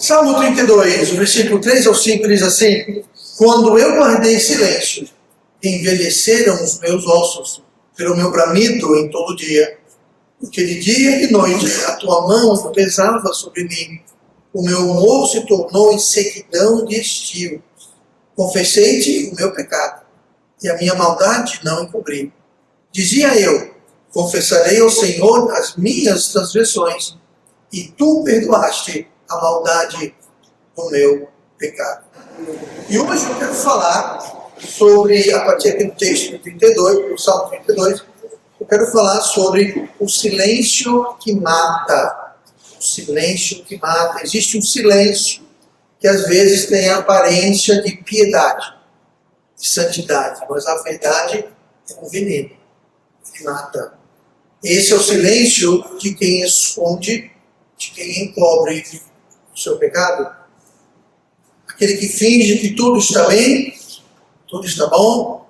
Salmo 32, o versículo 3 ao 5 diz assim: quando eu guardei silêncio, envelheceram os meus ossos pelo meu bramido em todo dia, porque de dia e de noite a tua mão pesava sobre mim. O meu humor se tornou em sequidão de estio. Confessei-te o meu pecado, e a minha maldade não encobri. Dizia eu: confessarei ao Senhor as minhas transgressões, e tu perdoaste a maldade do meu pecado. E hoje eu quero falar sobre, a partir aqui do texto 32, do Salmo 32, eu quero falar sobre o silêncio que mata. O silêncio que mata. Existe um silêncio que às vezes tem a aparência de piedade, de santidade, mas a verdade é um veneno que mata. Esse é o silêncio de quem esconde, de quem encobre o seu pecado. Aquele que finge que tudo está bem, tudo está bom,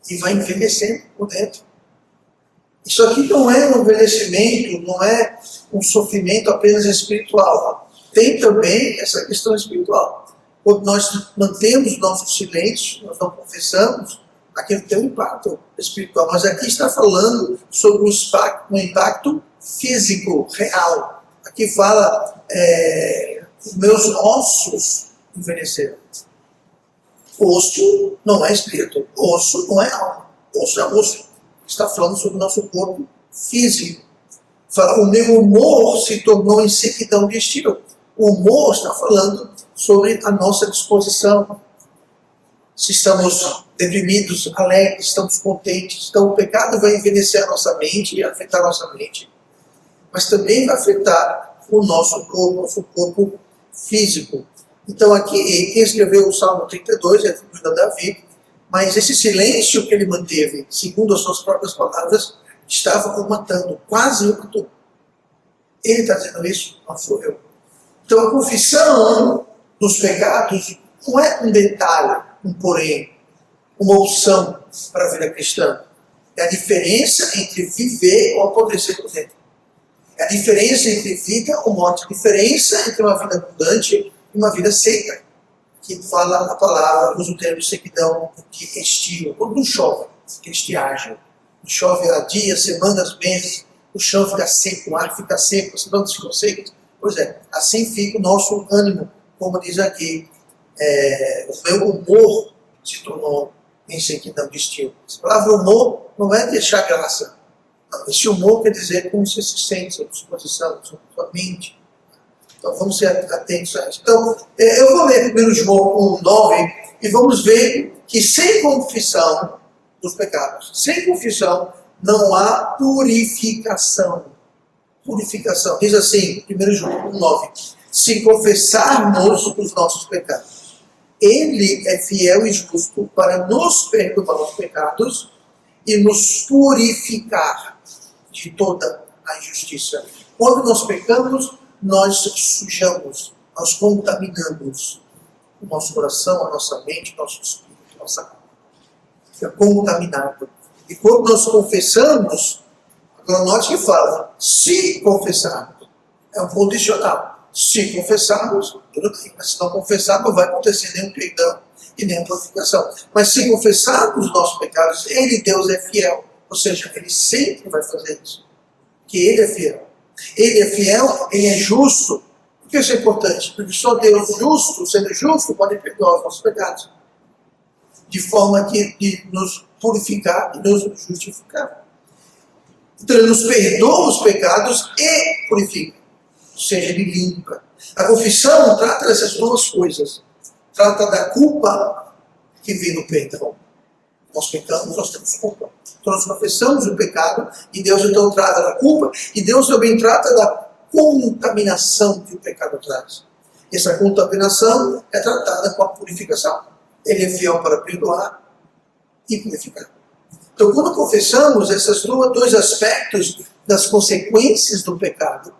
e vai envelhecendo por dentro. Isso aqui não é um envelhecimento, não é um sofrimento apenas espiritual. Tem também essa questão espiritual. Quando nós mantemos o nosso silêncio, nós não confessamos, aquilo tem um impacto espiritual. Mas aqui está falando sobre um impacto físico, real. Aqui fala, os meus ossos envelheceram. Osso não é espírito, osso não é alma, osso é osso. Está falando sobre o nosso corpo físico. Fala, o meu humor se tornou em sequidão de estio. O humor está falando sobre a nossa disposição. Se estamos deprimidos, alegres, estamos contentes. Então o pecado vai envelhecer a nossa mente e afetar a nossa mente. Mas também vai afetar o nosso corpo físico. Então aqui, quem escreveu o Salmo 32 é o Davi, mas esse silêncio que ele manteve, segundo as suas próprias palavras, estava o matando, quase o matou. Ele está dizendo isso, não sou eu. Então a confissão dos pecados não é um detalhe, um porém, uma opção para a vida cristã. É a diferença entre viver ou apodrecer por dentro. É a diferença entre vida ou morte. A diferença entre uma vida abundante e uma vida seca. Que fala a palavra, usa o termo de sequidão, de estio. Quando não chove, que estiagem. Não chove há dias, semanas, meses, o chão fica seco, o ar fica seco, as plantas ficam secas. Pois é, assim fica o nosso ânimo, como diz aqui, o meu humor se tornou em sequidão de estio. A palavra humor não é deixar graça. Não, esse humor quer dizer como você se sente, sua disposição, sua mente. Então vamos ser atentos a isso. Então, eu vou ler 1 João 1:9 e vamos ver que sem confissão dos pecados, sem confissão, não há purificação. Purificação. Diz assim, 1 João 1:9: se confessarmos os nossos pecados, Ele é fiel e justo para nos perdoar os pecados e nos purificar de toda a injustiça. Quando nós pecamos, nós sujamos, nós contaminamos o nosso coração, a nossa mente, o nosso espírito, a nossa alma. Fica contaminado. E quando nós confessamos, agora note que fala, se confessarmos, é um condicional. Se confessarmos, tudo bem, mas se não confessar, não vai acontecer nenhum perdão e nem a purificação. Mas se confessarmos os nossos pecados, Ele, Deus, é fiel. Ou seja, Ele sempre vai fazer isso. Que Ele é fiel. Ele é fiel, Ele é justo. Por que isso é importante? Porque só Deus justo, sendo justo, pode perdoar os nossos pecados. De forma de nos purificar e nos justificar. Então Ele nos perdoa os pecados e purifica. Ou seja, Ele limpa. A confissão trata dessas duas coisas. Trata da culpa que vem do perdão. Nós pecamos, nós temos culpa. Então nós confessamos o pecado e Deus então trata da culpa e Deus também trata da contaminação que o pecado traz. Essa contaminação é tratada com a purificação. Ele é fiel para perdoar e purificar. Então quando confessamos, esses dois aspectos das consequências do pecado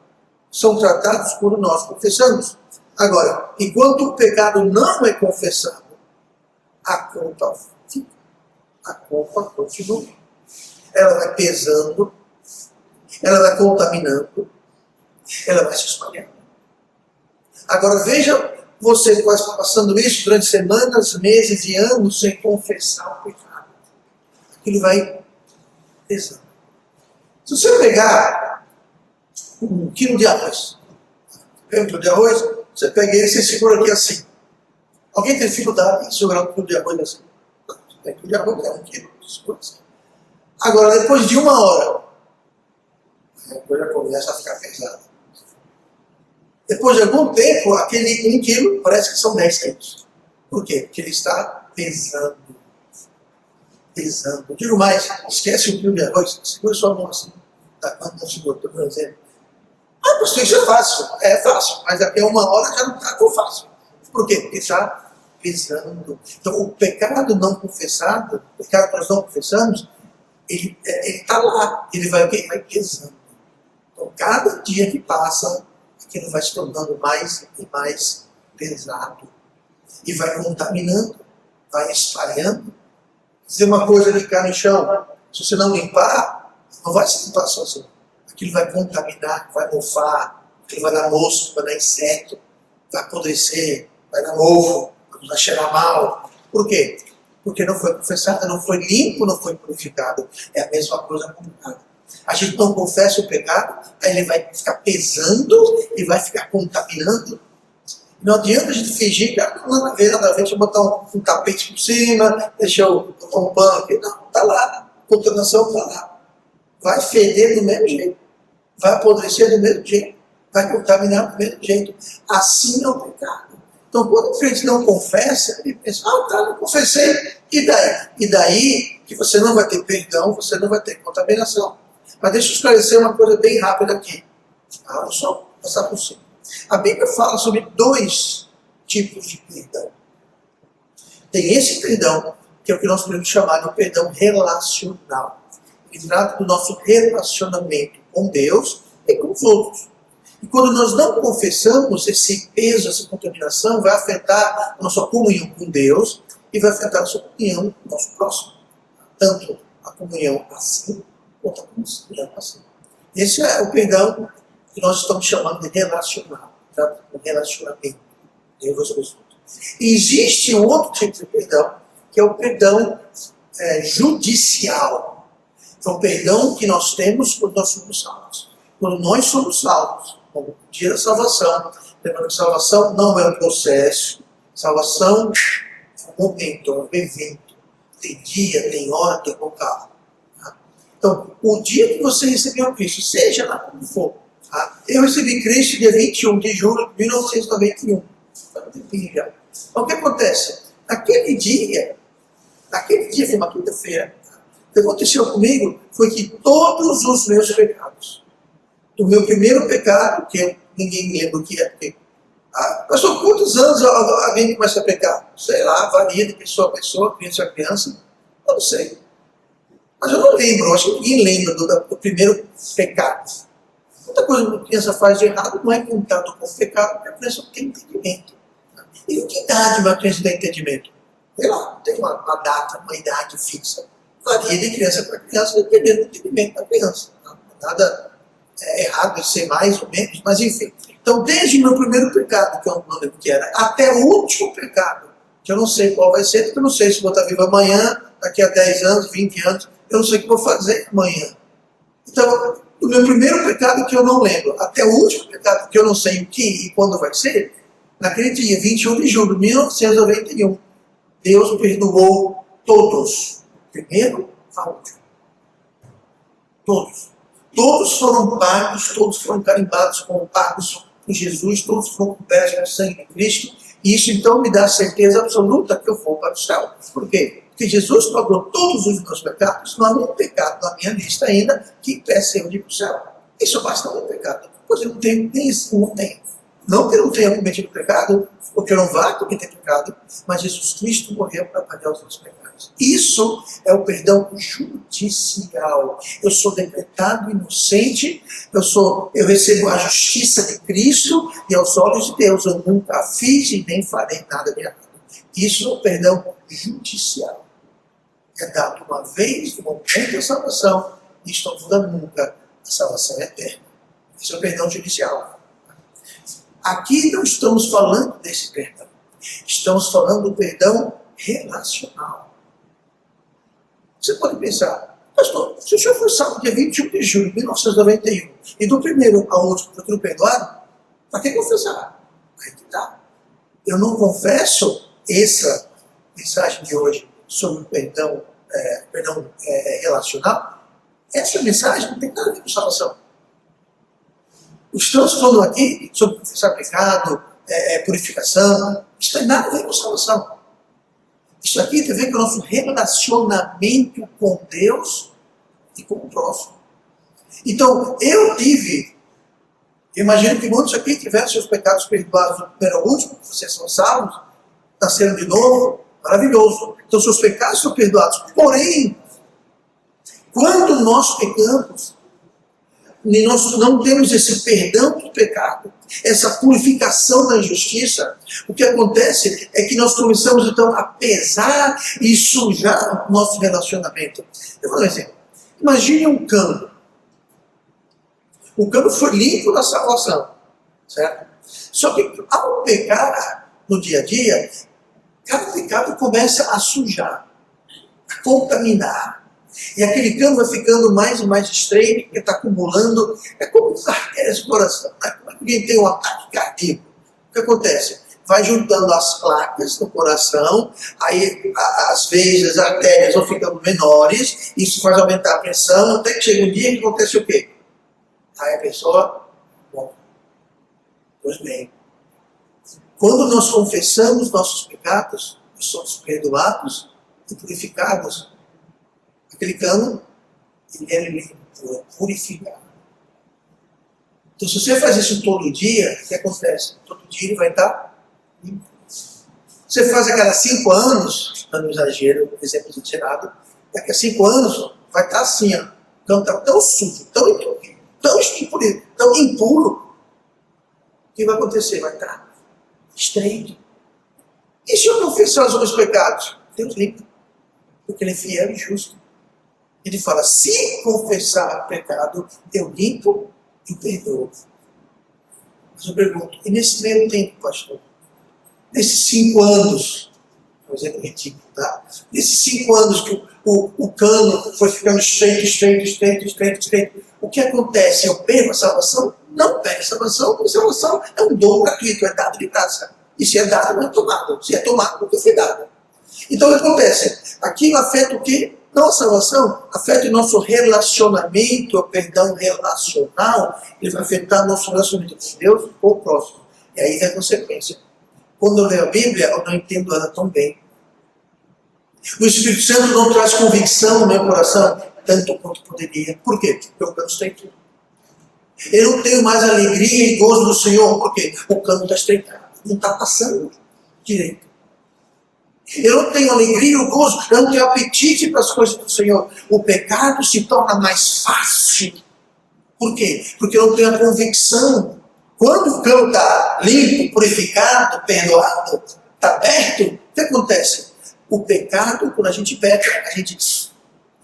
são tratados quando nós confessamos. Agora, enquanto o pecado não é confessado, a culpa fica. A culpa continua. Ela vai pesando, ela vai contaminando, ela vai se espalhando. Agora veja você passando isso durante semanas, meses e anos sem confessar o pecado. Aquilo vai pesando. Se você pegar 1 quilo de arroz, você pega ele e você segura aqui assim. Alguém tem dificuldade em segurar 1 quilo de arroz assim? Não, 1 quilo de arroz é 1 quilo, segura assim. Agora, depois de 1 hora, a coisa começa a ficar pesada. Depois de algum tempo, aquele 1 quilo parece que são 10 quilos. Por quê? Porque ele está pesando. Pesando. Eu digo mais, esquece 1 quilo de arroz, segura sua mão assim. Tá, não segura, estou dando um exemplo. Ah, pastor, isso é fácil. É fácil, mas daqui a 1 hora já não está tão fácil. Por quê? Porque está pesando. Então, o pecado não confessado, o pecado que nós não confessamos, ele está lá. Ele vai o quê? Vai pesando. Então, cada dia que passa, aquilo vai se tornando mais e mais pesado. E vai contaminando, vai espalhando. Se uma coisa ficar no chão, se você não limpar, não vai se limpar sozinho. Aquilo vai contaminar, vai mofar, aquilo vai dar mosco, vai dar inseto, vai apodrecer, vai dar mofo, vai cheirar mal. Por quê? Porque não foi confessado, não foi limpo, não foi purificado. É a mesma coisa com o pecado. A gente não confessa o pecado, aí ele vai ficar pesando e vai ficar contaminando. Não adianta a gente fingir que nada a ver, deixa eu botar um tapete por cima, deixa eu botar um pano aqui. Não, está lá. A contaminação está lá. Vai feder do mesmo jeito. Vai apodrecer do mesmo jeito. Vai contaminar do mesmo jeito. Assim é o pecado. Então, quando a gente não confessa, ele pensa, não confessei. E daí? E daí que você não vai ter perdão, você não vai ter contaminação. Mas deixa eu esclarecer uma coisa bem rápida aqui. Vou só passar por cima. A Bíblia fala sobre 2 tipos de perdão. Tem esse perdão, que é o que nós podemos chamar de perdão relacional. Ele trata do nosso relacionamento com Deus e com os outros. E quando nós não confessamos, esse peso, essa contaminação vai afetar a nossa comunhão com Deus e vai afetar a nossa comunhão com o nosso próximo. Tanto a comunhão assim, quanto a comunhão assim. Esse é o perdão que nós estamos chamando de relacional. Trata do relacionamento. Deus com os outros. E existe um outro tipo de perdão, que é o perdão judicial. É o perdão que nós temos quando nós somos salvos. Quando nós somos salvos, no dia da salvação, lembrando que salvação não é um processo, salvação é um momento, é um evento. Tem dia, tem hora, tem local. Tá? Então, o dia que você recebeu Cristo, seja lá como for, tá? Eu recebi Cristo dia 21 de julho de 1991. Faz um tempinho já. Então, o que acontece? Naquele dia foi uma quinta-feira, o que aconteceu comigo foi que todos os meus pecados, do meu primeiro pecado, que ninguém me lembra o que é, porque, pastor, quantos anos alguém começa a pecar? Sei lá, varia de pessoa a pessoa, criança a criança, eu não sei. Mas eu não lembro, acho que ninguém lembra do primeiro pecado. Muita coisa que a criança faz de errado não é contato com o pecado, porque a criança não tem entendimento. E que idade uma criança tem entendimento? Sei lá, não tem uma data, uma idade fixa. Varia de criança para criança, dependendo do entendimento da criança. Nada errado em ser mais ou menos, mas enfim. Então, desde o meu primeiro pecado, que eu não lembro que era, até o último pecado, que eu não sei qual vai ser, porque eu não sei se vou estar vivo amanhã, daqui a 10 anos, 20 anos, eu não sei o que vou fazer amanhã. Então, do meu primeiro pecado que eu não lembro, até o último pecado que eu não sei o que e quando vai ser, naquele dia, 21 de julho de 1991, Deus perdoou todos. Primeiro a último. Todos. Todos foram pagos, todos foram carimbados como pagos por Jesus, todos foram cobertos com o sangue de Cristo. E isso então me dá certeza absoluta que eu vou para o céu. Por quê? Porque Jesus pagou todos os meus pecados, não há nenhum pecado na minha lista ainda que impeça eu de ir para o céu. Isso basta um pecado. Pois eu não tenho nem isso, não tenho. Não que eu não tenha cometido pecado, ou que eu não vá cometer pecado, mas Jesus Cristo morreu para pagar os meus pecados. Isso é o perdão judicial. Eu sou decretado inocente, eu recebo a justiça de Cristo e aos olhos de Deus eu nunca fiz e nem farei nada de errado. Isso é o perdão judicial. É dado uma vez, no momento da salvação, e isto não muda nunca. A salvação é eterna. Isso é o perdão judicial. Aqui não estamos falando desse perdão. Estamos falando do perdão relacional. Você pode pensar, pastor, se o senhor foi salvo dia 21 de julho de 1991 e do primeiro ao último foi tudo perdoado, para que confessar? Aí que tá. Eu não confesso essa mensagem de hoje sobre o perdão relacional. Essa mensagem não tem nada a ver com salvação. Estamos falando aqui sobre confessar pecado, purificação. Isso não tem nada a ver com salvação. Isso aqui tem a ver com o nosso relacionamento com Deus e com o próximo. Então, imagino que muitos aqui tiveram seus pecados perdoados no primeiro ao último, vocês são salvos, nasceram de novo, maravilhoso. Então, seus pecados são perdoados. Porém, quando nós pecamos, e nós não temos esse perdão do pecado, essa purificação da injustiça, o que acontece é que nós começamos então a pesar e sujar o nosso relacionamento. Eu vou dar um exemplo. Imagine um cano. O cano foi limpo na salvação, certo? Só que ao pecar no dia a dia, cada pecado começa a sujar, a contaminar. E aquele cano vai ficando mais e mais estreito, porque está acumulando. É como as artérias do coração. Né? Como alguém tem um ataque cardíaco. O que acontece? Vai juntando as placas no coração, aí as veias, as artérias vão ficando menores, isso faz aumentar a pressão, até que chega um dia que acontece o quê? Aí a pessoa morre. Pois bem, quando nós confessamos nossos pecados, nós somos perdoados e purificados. Aquele cano, ele é limpo, é purificado. Então, se você faz isso todo dia, o que acontece? Todo dia ele vai estar limpo. Você faz a cada 5 anos, não exagero, exemplo exagerado, daqui a 5 anos vai estar assim, ó, o cano está tão sujo, tão entupido, tão impuro, o que vai acontecer? Vai estar estreito. E se eu confessar os meus pecados? Deus limpa, porque Ele é fiel e justo. Ele fala, se confessar pecado, eu limpo e perdoo. Mas eu pergunto, e nesse meio tempo, pastor? Nesses 5 anos, por exemplo, ridículo, tá? Nesses 5 anos que o cano foi ficando estreito, o que acontece? Eu perco a salvação? Não perco a salvação, porque a salvação é um dom gratuito, é dado de graça. E se é dado, não é tomado. Se é tomado, nunca foi dado. Então, o que acontece? Aquilo afeta o quê? Não a salvação, afeta o nosso relacionamento, o perdão relacional, ele vai afetar o nosso relacionamento com Deus e com o próximo. E aí vem a consequência. Quando eu leio a Bíblia, eu não entendo ela tão bem. O Espírito Santo não traz convicção no meu coração, tanto quanto poderia. Por quê? Porque o cano está estreito. Eu não tenho mais alegria e gozo do Senhor, porque o cano está estreitado. Não está passando direito. Eu não tenho alegria, o gozo, eu não tenho apetite para as coisas do Senhor. O pecado se torna mais fácil. Por quê? Porque eu não tenho a convicção. Quando o cano está limpo, purificado, perdoado, está aberto, o que acontece? O pecado, quando a gente peca,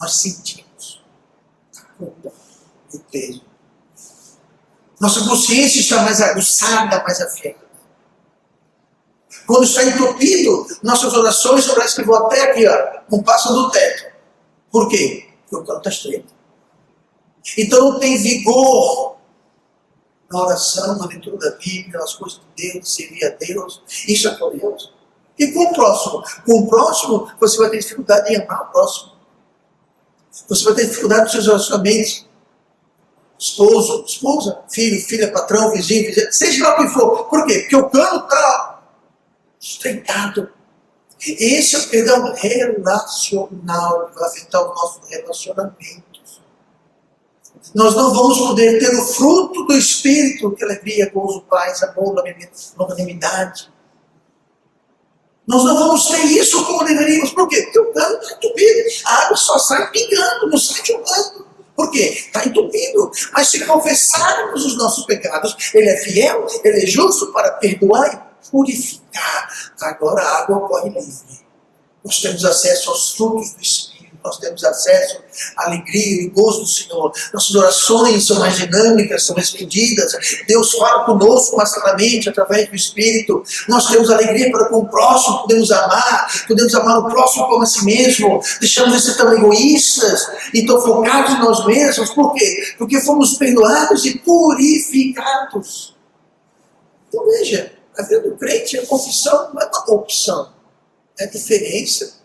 nós sentimos a culpa, o peso. Nossa consciência está mais aguçada, mais afiada. Quando está entupido, nossas orações parece que vão até aqui, ó, não passam do teto. Por quê? Porque o cano está estreito. Então não tem vigor na oração, na leitura da Bíblia, nas coisas de Deus, servir a Deus. Isso é com Deus. E com o próximo? Com o próximo, você vai ter dificuldade em amar o próximo. Você vai ter dificuldade nos seus relacionamentos. Esposo, esposa, filho, filha, patrão, vizinho, seja lá o que for. Por quê? Porque o cano está estreitado. Esse é o perdão relacional que vai afetar o nosso relacionamento. Nós não vamos poder ter o fruto do Espírito, que é alegria, gozo, paz, amor, longanimidade. Nós não vamos ter isso como deveríamos. Por quê? Porque o cano está entupido. A água só sai pingando, não sai jogando. Por quê? Está entupido. Mas se confessarmos os nossos pecados, Ele é fiel, Ele é justo para perdoar e purificar. Agora a água corre livre. Nós temos acesso aos frutos do Espírito. nós temos acesso à alegria e gozo do Senhor. Nossas orações são mais dinâmicas, são respondidas. Deus fala conosco mais claramente através do Espírito. Nós temos alegria para com o próximo, podemos amar o próximo como a si mesmo. Deixamos de ser tão egoístas e tão focados em nós mesmos. Por quê? Porque fomos perdoados e purificados. Então veja, a vida do crente, a confissão não é uma opção. É a diferença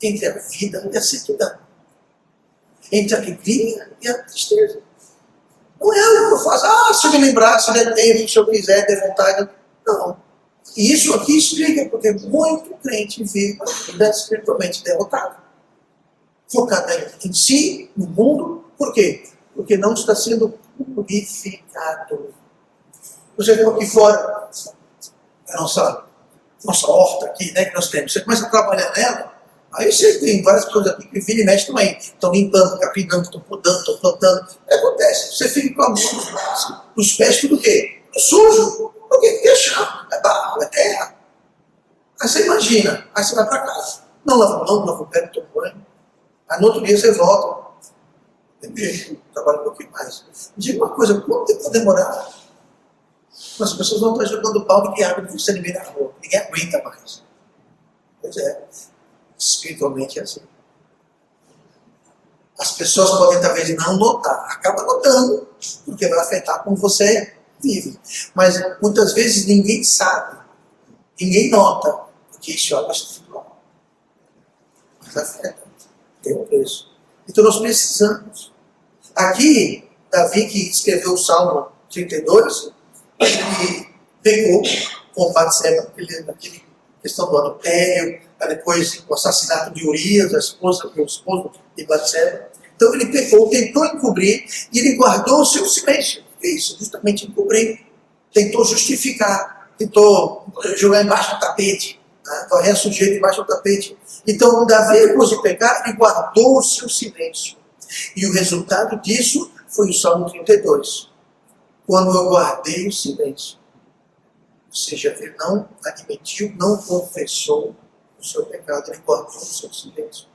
entre a vida e a sequidão. Entre a alegria e a tristeza. Não é algo que eu faço, se eu me lembrar, se der tempo, se eu quiser, der vontade. Não. E isso aqui explica porque muito crente vive uma vida espiritualmente derrotada. Focada em si, no mundo. Por quê? Porque não está sendo purificado. Você viu aqui fora, a nossa horta aqui, né, que nós temos. Você começa a trabalhar nela, aí você tem várias pessoas aqui que vira e mexe também. Estão limpando, capinando, estão podando, estão plantando. O que acontece? Você fica com a mão nos pés, tudo o quê? Sujo. Por quê? Porque é chão, é barro, é terra. Aí você imagina, aí você vai para casa. Não lava a mão, não lava o pé, não toma banho. Aí no outro dia você volta. Tem jeito, trabalha um pouquinho mais. Me diga uma coisa, quanto tempo vai demorar? As pessoas vão estar jogando pau de água de você eliminar a rua. Ninguém aguenta mais. Pois é, espiritualmente é assim. As pessoas podem talvez não notar, acaba notando, porque vai afetar como você vive. Mas muitas vezes ninguém sabe, ninguém nota, porque isso é algo espiritual. Mas afeta, tem um preço. Então nós precisamos. Aqui, Davi, que escreveu o Salmo 32, ele pecou com Batseba, aquele questão do adultério, depois o assassinato de Urias, o esposo de Batseba. Então ele pecou, tentou encobrir e ele guardou o seu silêncio. Isso, justamente encobrir. Tentou justificar, tentou jogar embaixo do tapete, varrer a sujeira embaixo do tapete. Então Davi, depois de pecar, ele guardou o seu silêncio. E o resultado disso foi o Salmo 32. Quando eu guardei o silêncio. Ou seja, ele não admitiu, não confessou o seu pecado, ele guardou o seu silêncio.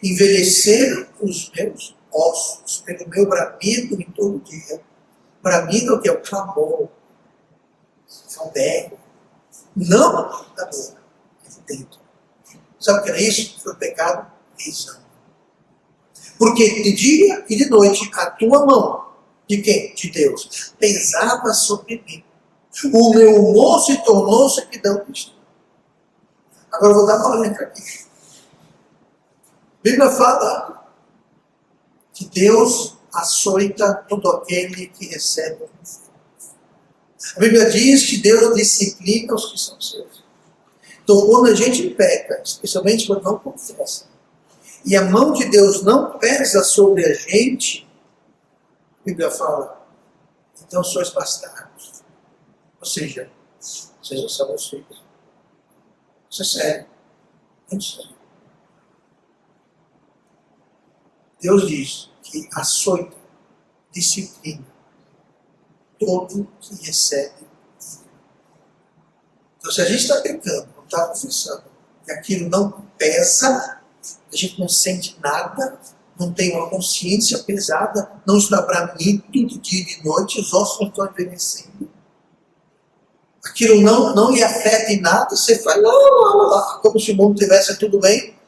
Envelheceram os meus ossos pelo meu bramido em todo dia. Bramido é o que? É o clamor. É o berro. Não da boca, é de dentro. Sabe o que era isso? Foi o pecado risando. Porque de dia e de noite a tua mão, de quem? De Deus, pesava sobre mim. O meu humor se tornou sequidão cristã. Agora eu vou dar uma letra aqui. A Bíblia fala que Deus açoita todo aquele que recebe. A Bíblia diz que Deus disciplina os que são seus. Então quando a gente peca, especialmente quando não confessa, e a mão de Deus não pesa sobre a gente, a Bíblia fala, então sois bastardos. Ou seja, vocês não são meus filhos. Isso é sério. Muito sério. Deus diz que açoita, disciplina todo que recebe. Então se a gente está pecando, não está confessando, que aquilo não pesa, a gente não sente nada, não tem uma consciência pesada, não está bramido de dia e de noite, os ossos não estão envelhecendo. Aquilo não lhe afeta em nada, você faz lá, como se o mundo tivesse tudo bem.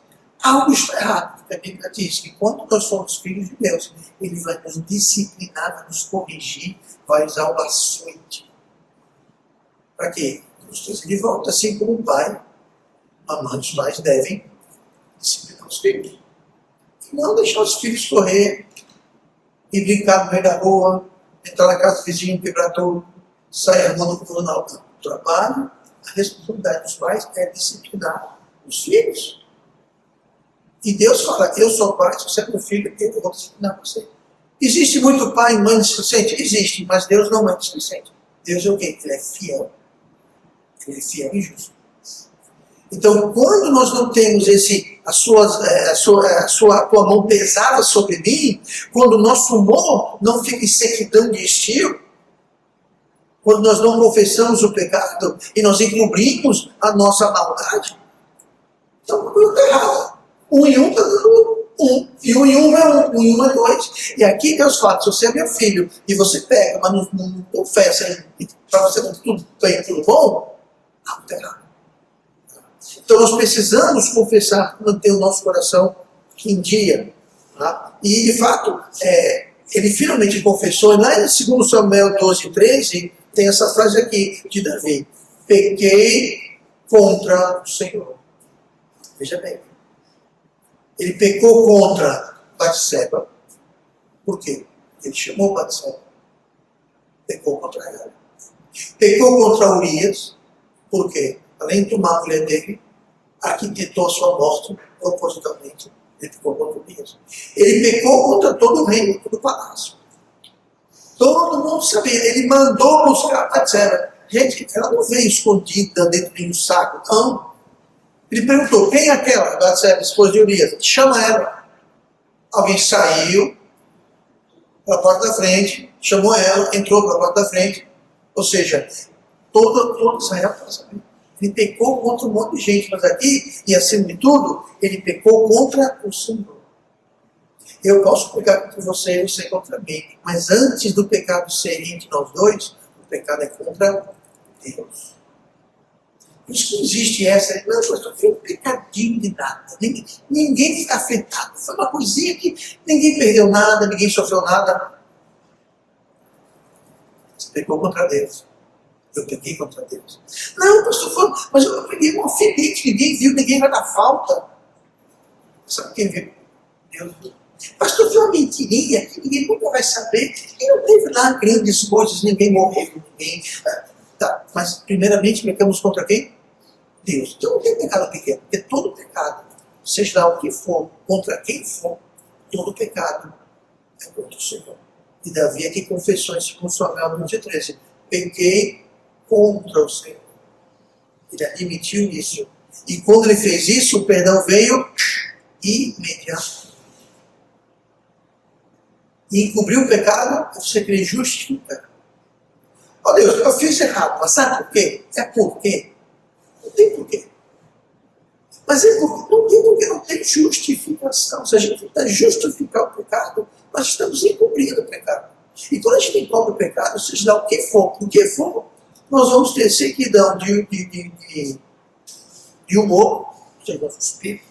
Algo está errado, porque a Bíblia diz que quando nós somos filhos de Deus, Ele vai nos disciplinar, vai nos corrigir, vai usar o açoite. Para quê? Nos trazer de volta, assim como um pai, a mãe, os pais devem disciplinar os filhos. E não deixar os filhos correr e brincar no meio da rua, entrar na casa do vizinho, quebrar tudo, sair armando com o não. O trabalho, a responsabilidade dos pais é disciplinar os filhos. E Deus fala, eu sou pai, se você é meu filho, eu vou disciplinar você. Existe muito pai e mãe displicente? Existe, mas Deus não é displicente. Deus é o quê? Ele é fiel. Ele é fiel e justo. Então, quando nós não temos a tua mão pesada sobre mim, quando o nosso humor não fica em sequidão de estilo, quando nós não confessamos o pecado e nós encobrimos a nossa maldade, então uma coisa está errada. 1 e 1 está dando 1. E um em um é um, em um é dois. E aqui Deus fala, se você é meu filho e você pega, mas não confessa, para você tudo bem, tudo bom, não, está errado. Então nós precisamos confessar, manter o nosso coração em dia. Tá? E de fato, ele finalmente confessou, e lá em 2 Samuel 12:13, tem essa frase aqui de Davi: pequei contra o Senhor. Veja bem, ele pecou contra Batseba. Por quê? Ele chamou Batseba. Pecou contra ela. Pecou contra Urias. Por quê? Além de tomar a mulher dele, arquitetou a sua morte propositalmente. Ele pecou contra Urias. Ele pecou contra todo o reino, todo o palácio. Todo mundo sabia. Ele mandou buscar Batseba. Gente, ela não veio escondida dentro de um saco, não. Ele perguntou, quem é aquela? Batseba, esposa de Urias. Chama ela. Alguém saiu para a porta da frente, chamou ela, entrou para a porta da frente. Ou seja, todo Israel para saber. Ele pecou contra um monte de gente, mas aqui, e acima de tudo, ele pecou contra o Senhor. Eu posso pecar contra você, você contra mim, mas antes do pecado ser entre nós dois, o pecado é contra Deus. Por isso que não existe essa, não, pastor, foi um pecadinho de nada, ninguém fica afetado, foi uma coisinha que ninguém perdeu nada, ninguém sofreu nada. Você pecou contra Deus. Eu peguei contra Deus. Não, pastor, mas eu peguei um alfinete, ninguém viu, ninguém vai dar falta. Sabe quem viu? Deus viu. Pastor, foi uma mentirinha que ninguém nunca vai saber. E não teve lá grandes coisas, ninguém morreu, ninguém. Tá, mas primeiramente pecamos contra quem? Deus. Então não tem pecado pequeno, porque todo pecado, seja lá o que for, contra quem for, todo pecado é contra o Senhor. E Davi aqui confessou em 2 Samuel 12:13. Pequei contra o Senhor. Ele admitiu isso. E quando ele fez isso, o perdão veio imediato. E encobriu o pecado, você crê justificar. Ó Deus, eu fiz errado, mas sabe por quê? É por quê? Não tem por quê. Mas é porque não tem porque, não tem justificação. Se a gente tentar justificar o pecado, nós estamos encobrindo o pecado. E quando a gente encobre o pecado, seja lá o que for, nós vamos ter sequidão de humor, seja nosso espírito.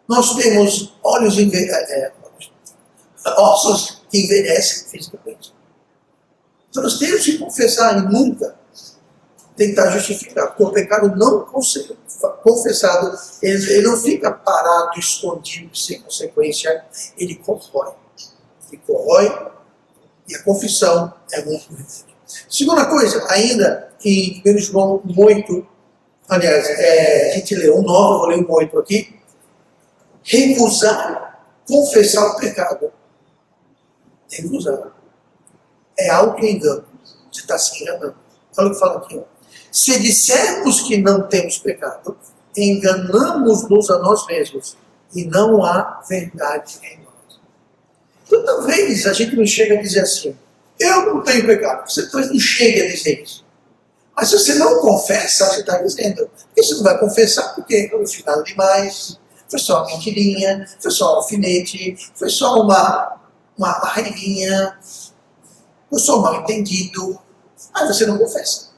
Nós temos ossos que envelhecem fisicamente. Então nós temos que confessar e nunca tentar justificar, porque o pecado não confessado, ele não fica parado, escondido, sem consequência, ele corrói. Ele corrói e a confissão é muito importante. Segunda coisa, ainda em 1 João 8, aliás, a gente leu um 9, eu vou ler um 8 aqui. Recusar, confessar o pecado. Recusar. É auto-engano. Você está se enganando. Olha o que fala aqui. Ó. Se dissermos que não temos pecado, enganamos-nos a nós mesmos e não há verdade em nós. Então, talvez a gente não chegue a dizer assim, eu não tenho pecado. Você talvez não chegue a dizer isso. Mas se você não confessa, você está dizendo. Porque você não vai confessar porque eu fiz nada demais, foi só uma mentirinha, foi só um alfinete, foi só uma raivinha, foi só um mal entendido. Aí você não confessa.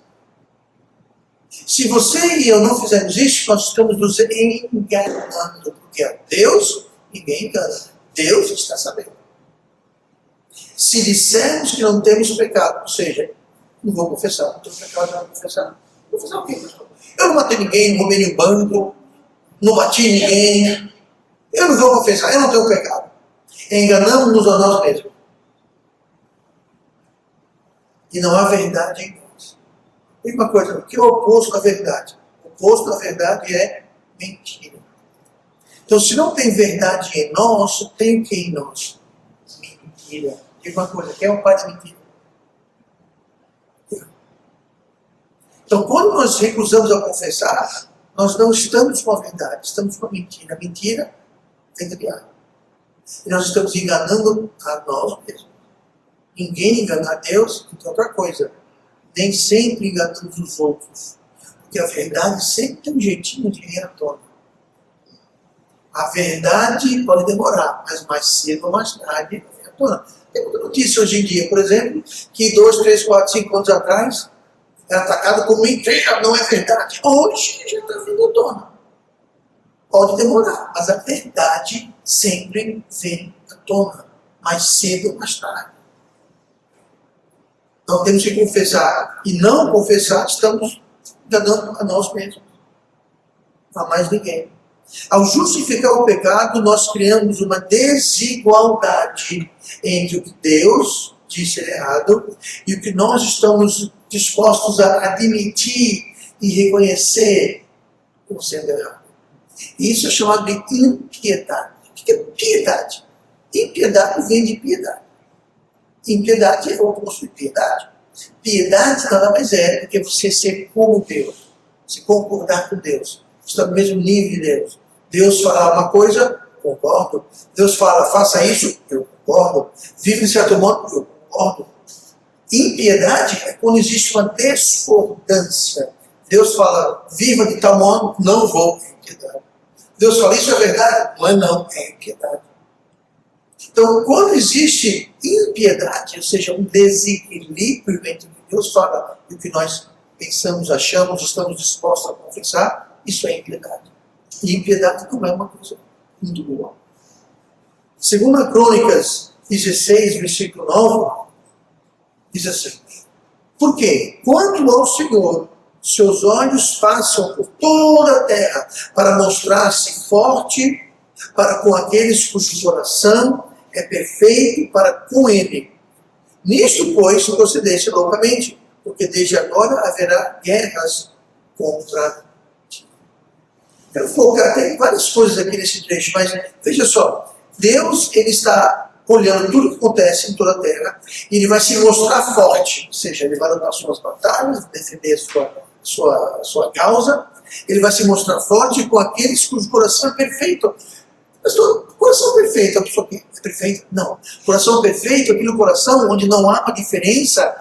Se você e eu não fizermos isso, nós estamos nos enganando. Porque a Deus ninguém engana. Deus está sabendo. Se dissermos que não temos pecado, ou seja, não vou confessar, não tenho pecado, não vou confessar. Vou confessar o quê, pastor? Eu não matei ninguém, não roubei nenhum banco, não bati ninguém. Eu não vou confessar, eu não tenho pecado. Enganamos-nos a nós mesmos. E não há verdade em nós. Tem uma coisa, o que é o oposto da verdade? O oposto da verdade é mentira. Então, se não tem verdade em nós, tem o que em nós? Mentira. Tem uma coisa, quem é o pai da mentira? Então, quando nós recusamos a confessar, nós não estamos com a verdade, estamos com a mentira. A mentira é criada. E nós estamos enganando a nós mesmos. Ninguém engana a Deus, então outra coisa. Nem sempre enganamos os outros. Porque a verdade sempre tem um jeitinho de ir à tona. A verdade pode demorar, mas mais cedo ou mais tarde vem à tona. Tem muita notícia hoje em dia, por exemplo, que 2, 3, 4, 5 anos atrás era atacado como mentira, não é verdade. Hoje já está vindo à tona. Pode demorar, mas a verdade sempre vem à tona, mais cedo ou mais tarde. Então temos que confessar. E não confessar, estamos enganando a nós mesmos. A mais ninguém. Ao justificar o pecado, nós criamos uma desigualdade entre o que Deus diz ser errado e o que nós estamos dispostos a admitir e reconhecer como sendo errado. Isso é chamado de impiedade. O que é piedade? Impiedade vem de piedade. Impiedade é o oposto de piedade. Piedade nada mais é do que você ser como Deus, se concordar com Deus, estar no mesmo nível de Deus. Deus fala uma coisa, concordo. Deus fala, faça isso, eu concordo. Vive de certo modo, eu concordo. Impiedade é quando existe uma discordância. Deus fala, viva de tal modo, não vou, é impiedade. Deus fala, isso é verdade, mas não, é impiedade. Então, quando existe impiedade, ou seja, um desequilíbrio entre o que Deus fala e o que nós pensamos, achamos, estamos dispostos a confessar, isso é impiedade. E impiedade não é uma coisa muito boa. Segundo Crônicas 16, versículo 9, diz assim: porque quanto ao Senhor, seus olhos passam por toda a terra para mostrar-se forte para com aqueles cujo coração é perfeito para com ele. Nisto, pois, procedeste loucamente, porque desde agora haverá guerras contra ti. Eu vou focar, tem várias coisas aqui nesse trecho, mas veja só, Deus ele está olhando tudo que acontece em toda a terra, e ele vai se mostrar forte, ou seja, ele vai lutar suas batalhas, defender sua causa, ele vai se mostrar forte com aqueles cujo coração é perfeito. Mas coração perfeito é a pessoa que é perfeita? Não. Coração perfeito é aquele coração onde não há uma diferença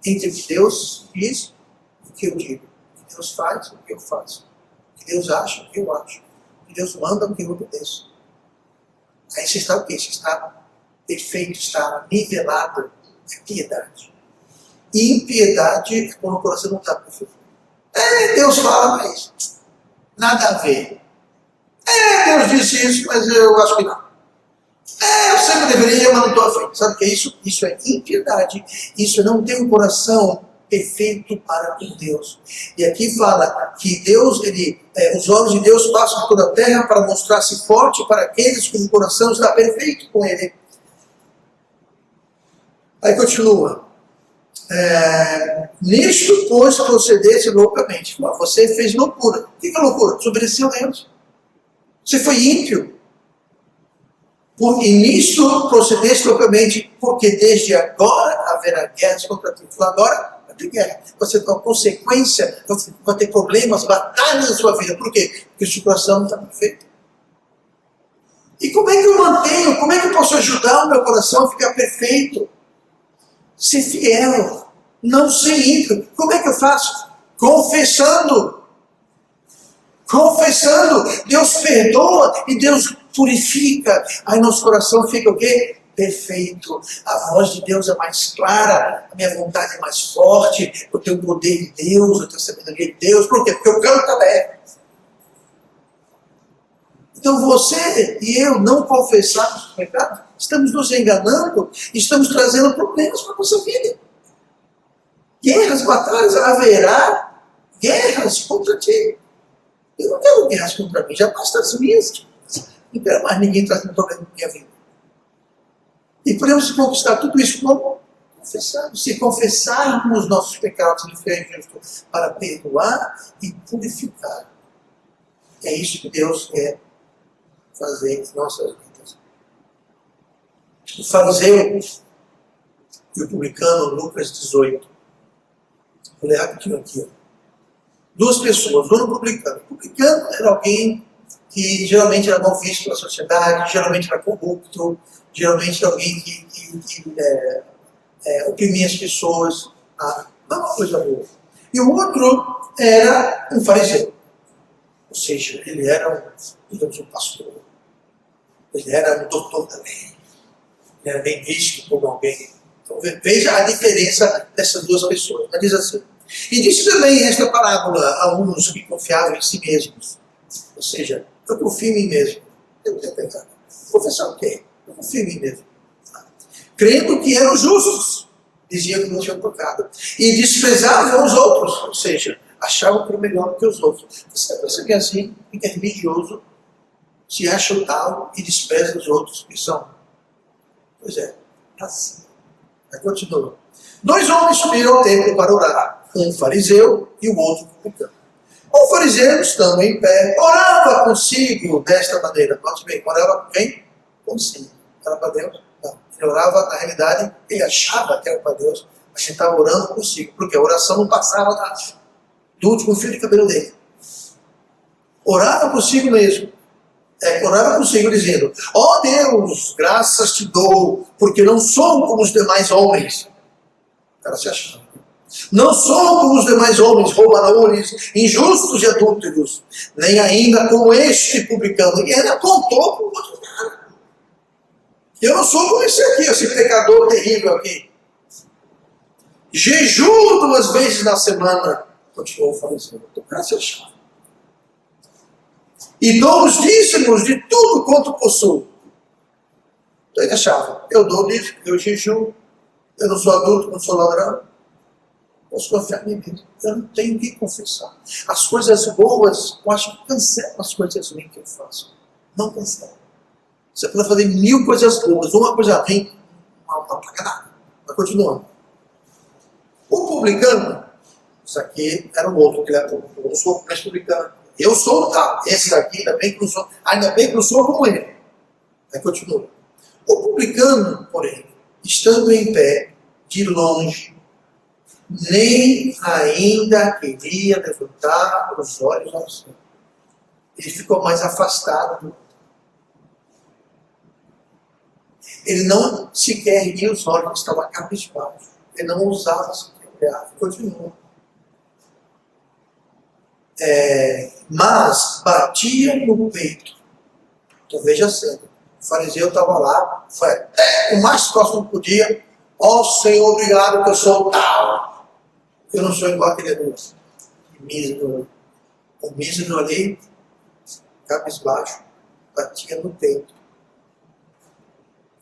entre o que Deus diz e o que eu digo. O que Deus faz e o que eu faço. O que Deus acha e o que eu acho. O que Deus manda e o que eu obedeço. Aí você está o quê? Você está perfeito, está nivelado. É piedade. E impiedade é quando o coração não está perfeito. Deus fala, mas nada a ver. Deus disse isso, mas eu acho que não. Eu sempre deveria, mas não estou afim. Sabe o que é isso? Isso é impiedade. Isso é não ter um coração perfeito para com Deus. E aqui fala que Deus, os olhos de Deus passam por toda a terra para mostrar-se forte para aqueles cujo coração está perfeito com Ele. Aí continua. Nisto, pois, procedesse loucamente. Você fez loucura. O que é loucura? Desobedeceu a Deus. Você foi ímpio. E nisto procedeste loucamente, porque desde agora haverá guerras contra ti. Agora vai ter guerra. Você tem uma consequência, vai ter problemas, batalhas na sua vida. Por quê? Porque a situação não está perfeita. E como é que eu mantenho, como é que eu posso ajudar o meu coração a ficar perfeito? Ser fiel, não ser ímpio. Como é que eu faço? Confessando. Confessando, Deus perdoa e Deus purifica. Aí nosso coração fica o quê? Perfeito. A voz de Deus é mais clara, a minha vontade é mais forte, eu tenho o poder de Deus, eu tenho a sabedoria de Deus. Por quê? Porque o canto está leve. Então você e eu não confessarmos o pecado, estamos nos enganando, estamos trazendo problemas para a nossa vida. Guerras, batalhas, haverá guerras contra ti. Eu não quero guerras contra mim, já basta as minhas. Não quero mais ninguém trazendo problema na minha vida. E podemos conquistar tudo isso como confessar. Se confessarmos nossos pecados, Ele é justo para perdoar e purificar. É isso que Deus quer fazer em nossas vidas. O fariseu e o publicano, Lucas 18. Vou ler rapidinho aqui. Duas pessoas, um publicano. O publicano era alguém que geralmente era mal visto pela sociedade, geralmente era corrupto, geralmente era alguém que oprimia as pessoas. Não é uma coisa boa. E o outro era um fariseu. Ou seja, ele era, digamos, um pastor. Ele era um doutor da lei. Ele era bem visto como alguém. Então, veja a diferença dessas duas pessoas. Mas diz assim: e disse também esta parábola a uns que confiavam em si mesmos. Ou seja, eu confio em mim mesmo. Eu tenho que pensar. Confessar o quê? Eu confio em mim mesmo. Crendo que eram justos, diziam que não tinham pecado. E desprezavam os outros. Ou seja, achavam que era melhor que os outros. Você que é assim, fica religioso, se acha o tal e despreza os outros que são. Pois é, assim. Aí continua. 2 homens subiram ao templo para orar, um fariseu e o outro publicano. O fariseu, estando em pé, orava consigo desta maneira. Note bem, orava com quem? Consigo. Era para Deus? Não. Ele orava, na realidade, ele achava que era para Deus, mas ele estava orando consigo, porque a oração não passava do último fio de cabelo dele. Orava consigo mesmo. Orava consigo dizendo: ó Deus, graças te dou, porque não sou como os demais homens. O cara se achava. Não sou como os demais homens, roubadores, injustos e adúlteros, nem ainda como este publicano. E ele apontou para o outro cara. Eu não sou como esse aqui, esse pecador terrível aqui. Jejuo 2 vezes na semana. Continuou falando. O cara se achava. E dou os dízimos de tudo quanto possuo. Então ele achava: eu dou dízimo, eu jejuo, eu não sou adulto, não sou ladrão. Posso confiar em mim mesmo. Eu não tenho que confessar. As coisas boas, eu acho que cancelam as coisas ruins que eu faço. Não cancelam. Você pode fazer 1000 coisas boas, uma coisa ruim, não paga nada. Mas continuando. O publicano, isso aqui era o outro que ele apontou. Eu sou mais publicano. Eu sou o tal. Esse daqui, ainda bem que não sou como ele. Aí continua. O publicano, porém, estando em pé, de longe, nem ainda queria levantar os olhos ao céu. Ele ficou mais afastado. Ele não sequer erguia os olhos, estava cabisbaixo. Ele não ousava sequer olhar. Continua. Mas batia no peito. Então veja a cena. O fariseu estava lá, foi até o mais próximo que podia. Ó Senhor, obrigado que eu sou tal. Eu não sou igual aquele Deus. Mísero. O mísero ali, cabisbaixo, batia no peito,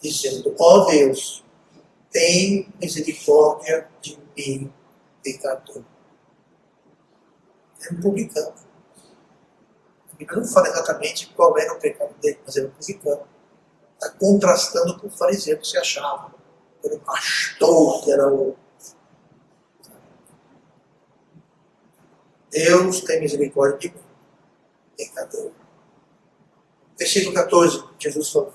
dizendo: ó Deus, tem misericórdia de mim, pecador. É um publicano. A Bíblia não fala exatamente qual era o pecado dele, mas era um publicano. Está contrastando com o fariseu que se achava. Era o pastor, que era o... Deus tem misericórdia de mim, pecador. Versículo 14, Jesus falou: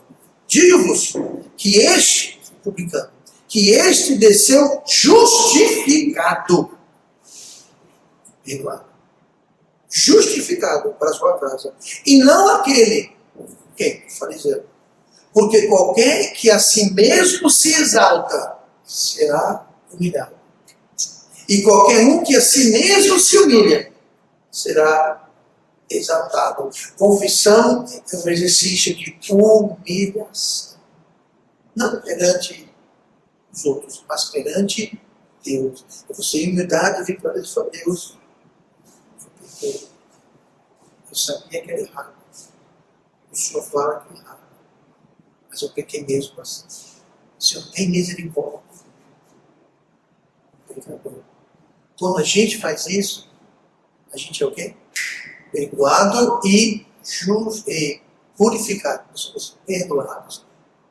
digo-vos que este, publicano, que este desceu justificado. Perdoado. Justificado para a sua casa. E não aquele, quem? O fariseu. Porque qualquer que a si mesmo se exalta, será humilhado. E qualquer um que a si mesmo se humilha, será exaltado. Confissão é um exercício de humilhação. Não perante os outros, mas perante Deus. Você, em humildade, vir para Deus. Eu sabia que era errado. O Senhor fala que é errado. Mas eu pequei mesmo assim. O Senhor tem misericórdia. Quando a gente faz isso, a gente é o quê? Perdoado e purificado. Nós somos perdoados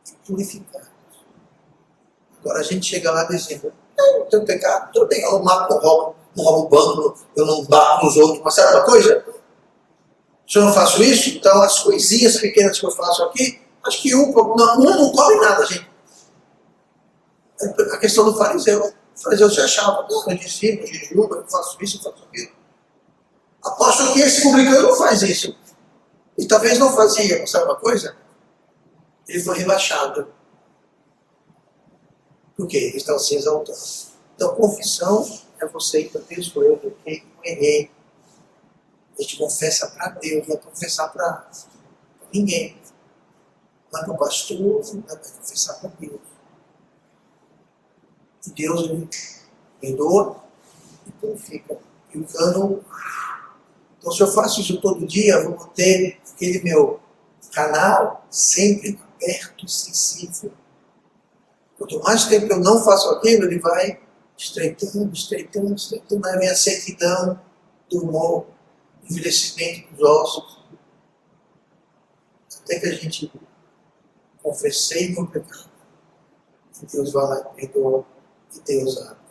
e purificados. Agora a gente chega lá dizendo: não tenho pecado, tudo bem, eu não mato, não roubo banco, eu não bato nos outros, mas sabe uma coisa? Se eu não faço isso, então as coisinhas pequenas que eu faço aqui, acho que um não cobre nada, gente. A questão do fariseu. O fariseu se achava: não, eu discípulo, eu jejum, eu faço isso, eu faço aquilo. Aposto que esse publicano não faz isso. E talvez não fazia, mas sabe uma coisa? Ele foi relaxado. Por quê? Ele estava se exaltando. Então, confissão é você, talvez sou eu, porque eu errei. A gente confessa para Deus, não vai confessar para ninguém. Não é para o pastor, não vai confessar para Deus. E Deus ele perdoa e purifica. E o dano. Então, se eu faço isso todo dia, eu vou manter aquele meu canal sempre aberto e sensível. Quanto mais tempo eu não faço aquilo, ele vai estreitando. Aí vem a sequidão do humor, envelhecimento dos ossos. Até que a gente confessei meu pecado. E Deus vai lá e perdoa. E Deus abre.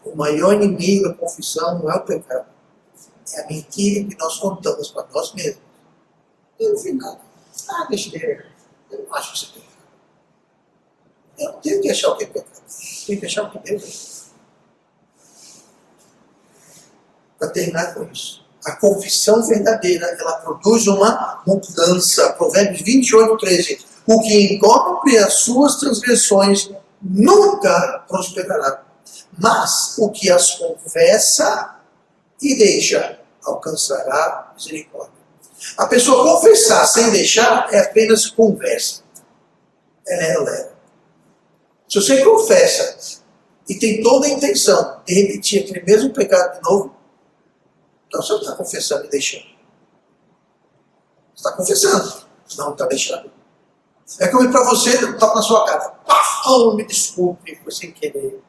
O maior inimigo da confissão não é o pecado. É a mentira que nós contamos para nós mesmos. Eu não fiz nada. Ah, besteira. Eu não acho que isso é pecado. Eu não tenho que achar o que é pecado. Eu tenho que achar o que Deus é. Para terminar com isso. A confissão verdadeira, ela produz uma mudança. Provérbios 28, 13. O que encobre as suas transgressões nunca prosperará. Mas o que as confessa e deixa alcançará misericórdia. A pessoa confessar sem deixar é apenas conversa. Ela é. Se você confessa e tem toda a intenção de repetir aquele mesmo pecado de novo, então você não está confessando e deixando. Você está confessando, não está deixando. É como para você, toca na sua cara. Paf, oh, me desculpe, foi sem querer.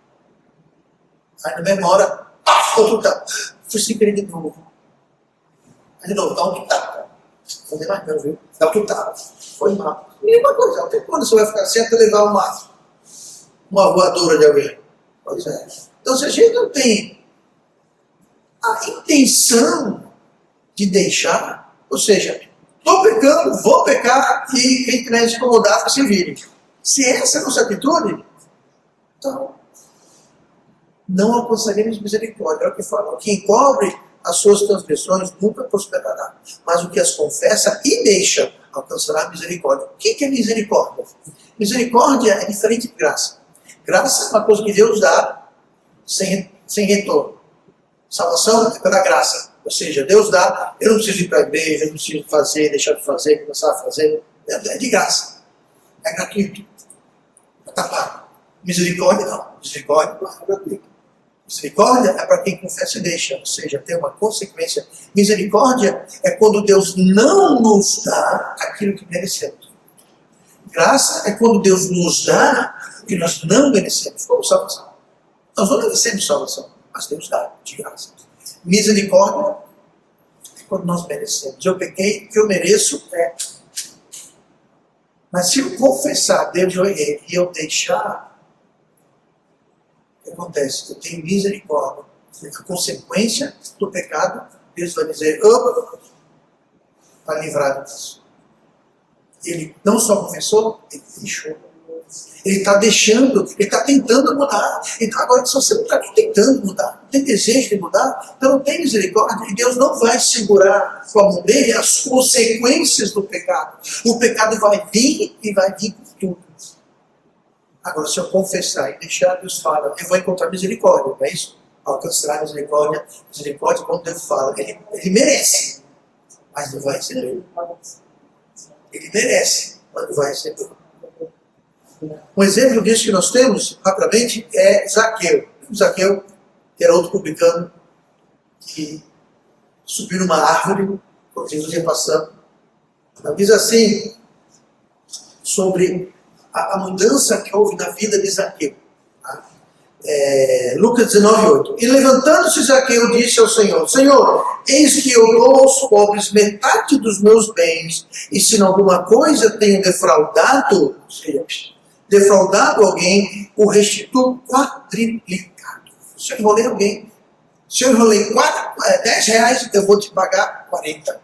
Aí na mesma hora, paf, outro tapa. Foi sem querer de novo. Aí de novo, dá outro tapa. Não vou fazer mais não, viu? Dá outro tapa. Foi mal. Mesma coisa, até quando você vai ficar sem até levar uma voadora de alguém? Pois é. Então se a gente não tem a intenção de deixar, ou seja, estou pecando, vou pecar e quem tiver incomodado se vire. Se essa é a nossa atitude, então não alcançaremos misericórdia. É o que fala. Quem encobre as suas transgressões nunca prosperará, mas o que as confessa e deixa alcançará misericórdia. O que é misericórdia? Misericórdia é diferente de graça. Graça é uma coisa que Deus dá sem retorno. Salvação é pela graça. Ou seja, Deus dá, eu não preciso ir para a igreja, eu não preciso fazer, deixar de fazer, começar a fazer. É de graça. É gratuito. Está pago. Misericórdia não. Misericórdia não é gratuito. Misericórdia é para quem confessa e deixa. Ou seja, tem uma consequência. Misericórdia é quando Deus não nos dá aquilo que merecemos. Graça é quando Deus nos dá o que nós não merecemos. Como salvação. Nós não merecemos salvação, mas Deus dá de graça. Misericórdia é quando nós merecemos. Eu pequei, o que eu mereço é. Mas se eu confessar, Deus, eu errei, e eu deixar, o que acontece? Eu tenho misericórdia. A consequência do pecado, Deus vai dizer, para livrar disso. Ele não só confessou, ele deixou. Ele está deixando, ele está tentando mudar. Então, agora, se você não está tentando mudar, não tem desejo de mudar, então não tem misericórdia. E Deus não vai segurar com a mão dele as consequências do pecado. O pecado vai vir e vai vir com tudo. Agora, se eu confessar e deixar, Deus fala, eu vou encontrar misericórdia, não é isso? Alcançar misericórdia. Misericórdia, quando Deus fala, ele merece, mas não vai receber. Ele merece, mas não vai receber. Um exemplo disso que nós temos, rapidamente, é Zaqueu. Zaqueu, que era outro publicano, que subiu numa árvore, quando Jesus ia passando. Diz assim, sobre a mudança que houve na vida de Zaqueu. Lucas 19:8. E levantando-se Zaqueu, disse ao Senhor, Senhor, eis que eu dou aos pobres metade dos meus bens, e se em alguma coisa tenho defraudado, ou seja, defraudado alguém, o restituo quadriplicado. Se eu enrolei alguém, se eu enrolei 10 reais, eu vou te pagar 40.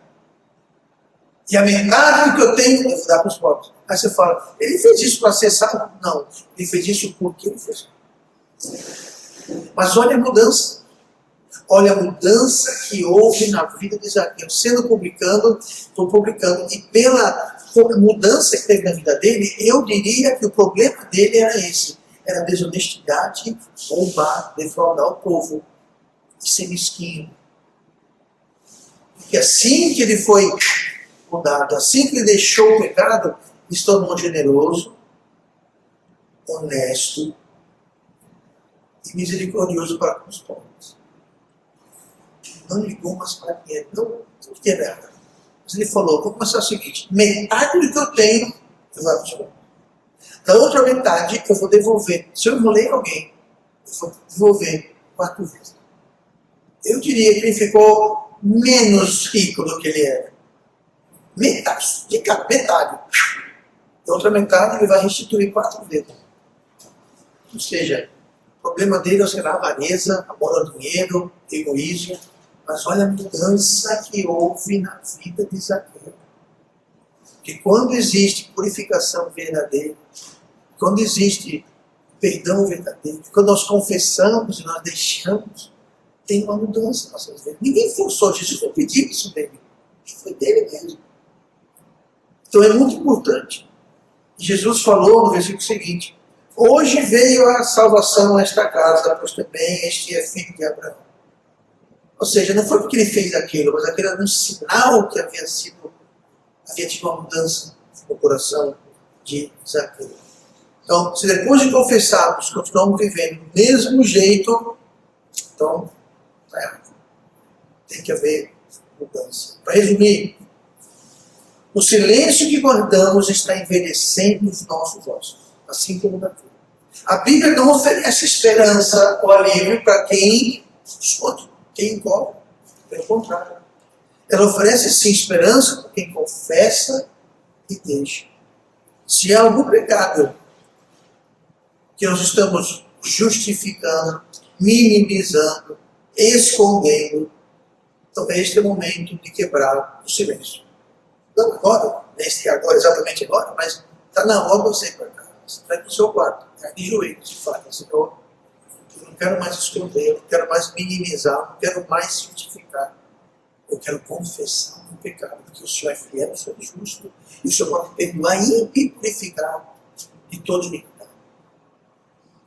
E a metade do que eu tenho, eu vou dar para os pobres. Aí você fala, ele fez isso para ser sábio? Não, ele fez isso porque ele fez. Mas olha a mudança. Olha a mudança que houve na vida de Zaqueu. Sendo publicando, e pela mudança que teve na vida dele, eu diria que o problema dele era esse. Era desonestidade, roubar, defraudar o povo. E ser mesquinho. que assim que ele foi mudado, assim que ele deixou o pecado, ele se tornou generoso, honesto e misericordioso para com os pobres. Não ligou mais para dinheiro, não teve errado. Mas ele falou, vou começar o seguinte, metade do que eu tenho, eu vou absorver. Da outra metade, eu vou devolver. Se eu enrolei alguém, eu vou devolver 4 vezes. Eu diria que ele ficou menos rico do que ele era. Metade, de cada metade. Da outra metade, ele vai restituir 4 vezes. Ou seja, o problema dele será a avareza, amor ao dinheiro, egoísmo. Mas olha a mudança que houve na vida de Zaqueu. Que quando existe purificação verdadeira, quando existe perdão verdadeiro, quando nós confessamos e nós deixamos, tem uma mudança nas nossas vidas. Ninguém forçou, Jesus não pediu isso dele. Foi dele mesmo. Então é muito importante. Jesus falou no versículo seguinte, hoje veio a salvação a esta casa, pois também este é filho de Abraão. Ou seja, não foi porque ele fez aquilo, mas aquele era um sinal que havia tido uma mudança no coração de Zaqueu. Então, se depois de confessarmos, continuamos vivendo do mesmo jeito, então, tem que haver mudança. Para resumir, o silêncio que guardamos está envelhecendo os nossos ossos, assim como Zaqueu. A Bíblia não oferece esperança ou alívio para quem esconde, quem encobre. Pelo contrário. Ela oferece sim esperança para quem confessa e deixa. Se há algum pecado que nós estamos justificando, minimizando, escondendo, talvez este é o momento de quebrar o silêncio. Não agora, agora, exatamente agora, mas está na hora de você ir para casa. Você vai para o seu quarto, cai de joelhos e fala, Senhor, eu não quero mais esconder, eu não quero mais minimizar, eu não quero mais justificar. Eu quero confessar o pecado, porque o Senhor é fiel, o Senhor é justo, e o Senhor pode perdoar e purificar de todo iniquidade.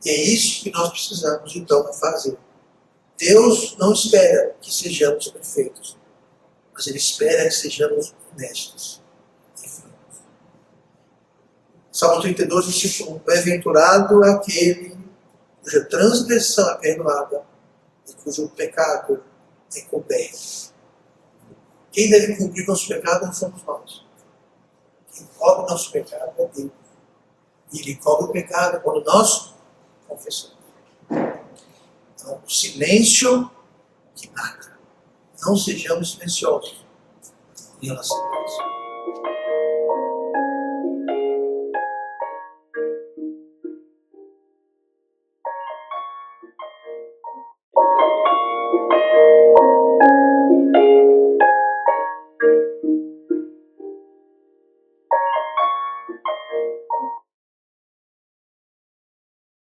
E é isso que nós precisamos, então, fazer. Deus não espera que sejamos perfeitos, mas Ele espera que sejamos honestos. Salmo 32, versículo 1. Bem-aventurado é aquele cuja transgressão é perdoada e cujo pecado é coberto. Quem deve cumprir nosso pecado não somos nós. Quem cobre nosso pecado é Deus. E Ele cobre o pecado quando nós confessamos. Então, o silêncio que mata. Não sejamos silenciosos em relação a isso.